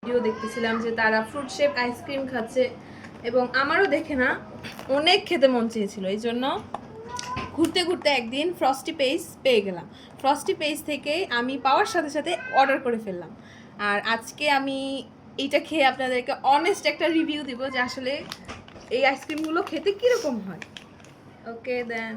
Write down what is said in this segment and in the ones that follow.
Video দেখতেছিলাম যে তারা ফ্রুট শেপ আইসক্রিম খাচ্ছে এবং আমারও দেখে না অনেক খেতে মন চেয়েছিল, এই জন্য ঘুরতে ঘুরতে একদিন ফ্রস্টি পেজ পেয়ে গেলাম। ফ্রস্টি পেজ থেকে আমি পাওয়ার সাথে সাথে অর্ডার করে ফেললাম। আর আজকে আমি এইটা খেয়ে আপনাদেরকে অনেস্ট একটা রিভিউ দিব যে আসলে এই আইসক্রিমগুলো খেতে কীরকম হয়। ওকে দেন।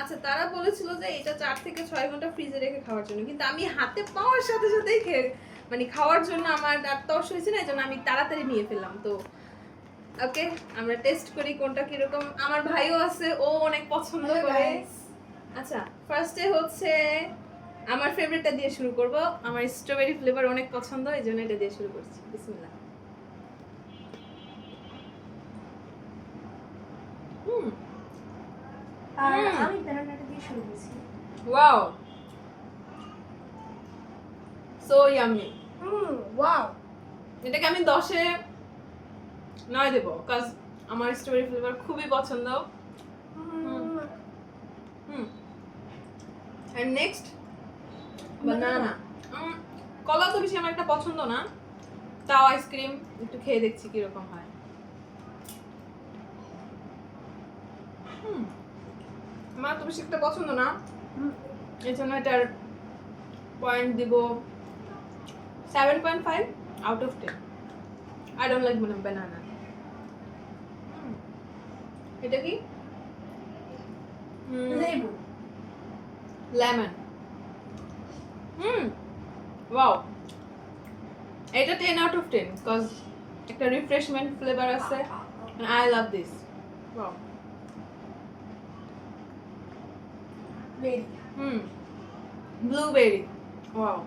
আচ্ছা, তারা বলেছিল যে এটা 4 থেকে 6 ঘন্টা ফ্রিজে রেখে খাওয়ার জন্য, কিন্তু আমি হাতে পাওয়ার সাথে সাথেই খেয়ে মানে খাওয়ার জন্য আমার আর তর্স হয়েছে না, এই জন্য আমি তাড়াতাড়ি নিয়ে ফেললাম। তো ওকে, আমরা টেস্ট করি কোনটা কিরকম। আমার ভাইও আছে, ও অনেক পছন্দ করে। আচ্ছা, ফার্স্টে হচ্ছে আমার ফেভারিটটা দিয়ে শুরু করব। আমার স্ট্রবেরি ফ্লেভার অনেক পছন্দ, এই জন্য এটা দিয়ে শুরু করছি। বিসমিল্লাহ। আর আমি ব্যানানাটা দিয়ে শুরু করছি। Wow, so yummy. ওয়াও, এটাকে আমি 10-এ 9 দেব, কাজ আমার স্ট্রবেরি ফ্লেভার খুবই পছন্দ। এন্ড নেক্সট বানানা। কলা তো বেশি আমার একটা পছন্দ না, তাও আইসক্রিম একটু খেয়ে দেখছি কিরকম হয়। আমার তো বেশি একটা পছন্দ না, এই জন্য এটার পয়েন্ট দিব 7.5 out of 10। I don't like banana. এটা কি? লেবু, লেমন। ওয়াও, এটা 10 আউট অফ 10 কজ একটা রিফ্রেশমেন্ট ফ্লেভার আছে and I love this. Wow. Berry, Blueberry. Wow.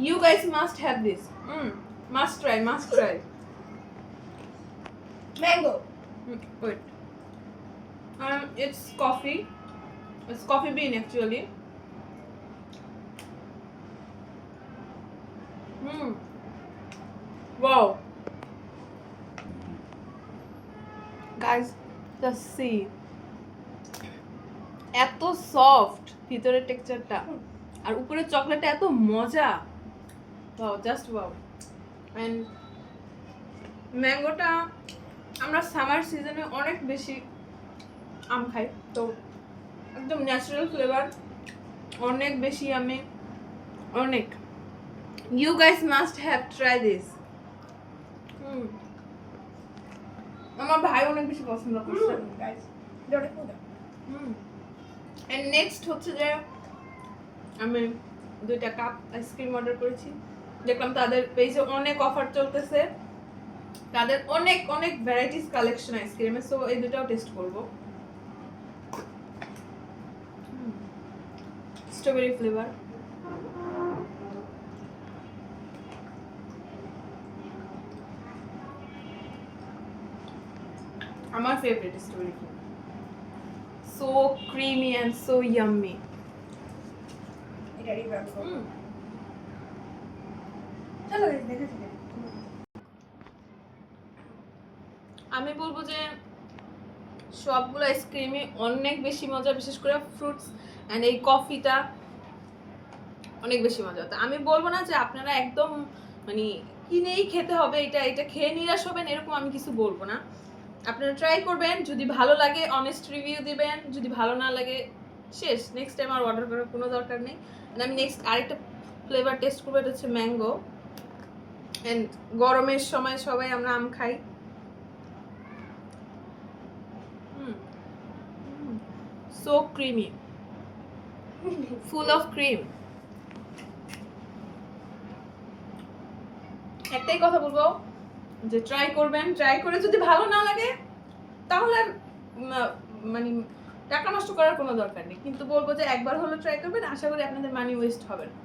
You guys must have this. Must try, must try. Mango, Wait. It's coffee. It's coffee bean actually. Wow. Guys, just see. এত soft ভিতরের টেক্সচারটা, আর উপরে চকলেটটা এত মজা। Wow, just wow. And ম্যাঙ্গোটা আমরা summer সিজনে অনেক বেশি আম খাই, তো একদম ন্যাচারাল ফ্লেভার, অনেক বেশি আমি অনেক। You guys must have try this. আমার ভাই অনেক বেশি পছন্দ করছে গাইস এটা কোথা? এন্ড নেক্সট হচ্ছে যে আমি 2টা কাপ আইসক্রিম অর্ডার করেছি। দেখলাম তাদের পেজে অনেক অফার চলতেছে, তাদের অনেক অনেক ভ্যারাইটিস কালেকশন আইসক্রিমে, সো এই দুটাও টেস্ট করব। Strawberry flavour. আমার favourite strawberry flavour, so creamy and so yummy. এটা রিভার চলো গাইস দেখে দেখে আমি বলবো যে সবগুলো আইসক্রিমই অনেক বেশি মজা, বিশেষ করে ফ্রুটস অ্যান্ড এই কফিটা অনেক বেশি মজা। তো আমি বলবো না যে আপনারা একদম মানে কিনেই খেতে হবে, এটা এটা খেয়ে নিরাশ হবেন, এরকম আমি কিছু বলবো না। আপনারা ট্রাই করবেন, যদি ভালো লাগে অনেস্ট রিভিউ দিবেন, যদি ভালো না লাগে শেষ, নেক্সট টাইম আর অর্ডার করার কোনো দরকার নেই। আমি নেক্সট আরেকটা ফ্লেভার টেস্ট করবো, এটা হচ্ছে ম্যাঙ্গো। অ্যান্ড গরমের সময় সবাই আমরা আম খাই। So creamy, full of cream. একটাই কথা বলবো যে ট্রাই করবেন, ট্রাই করে যদি ভালো না লাগে তাহলে মানে টাকা নষ্ট করার কোনো দরকার নেই, কিন্তু বলবো যে একবার হলো ট্রাই করবেন, আশা করি আপনাদের মানি ওয়েস্ট হবে না।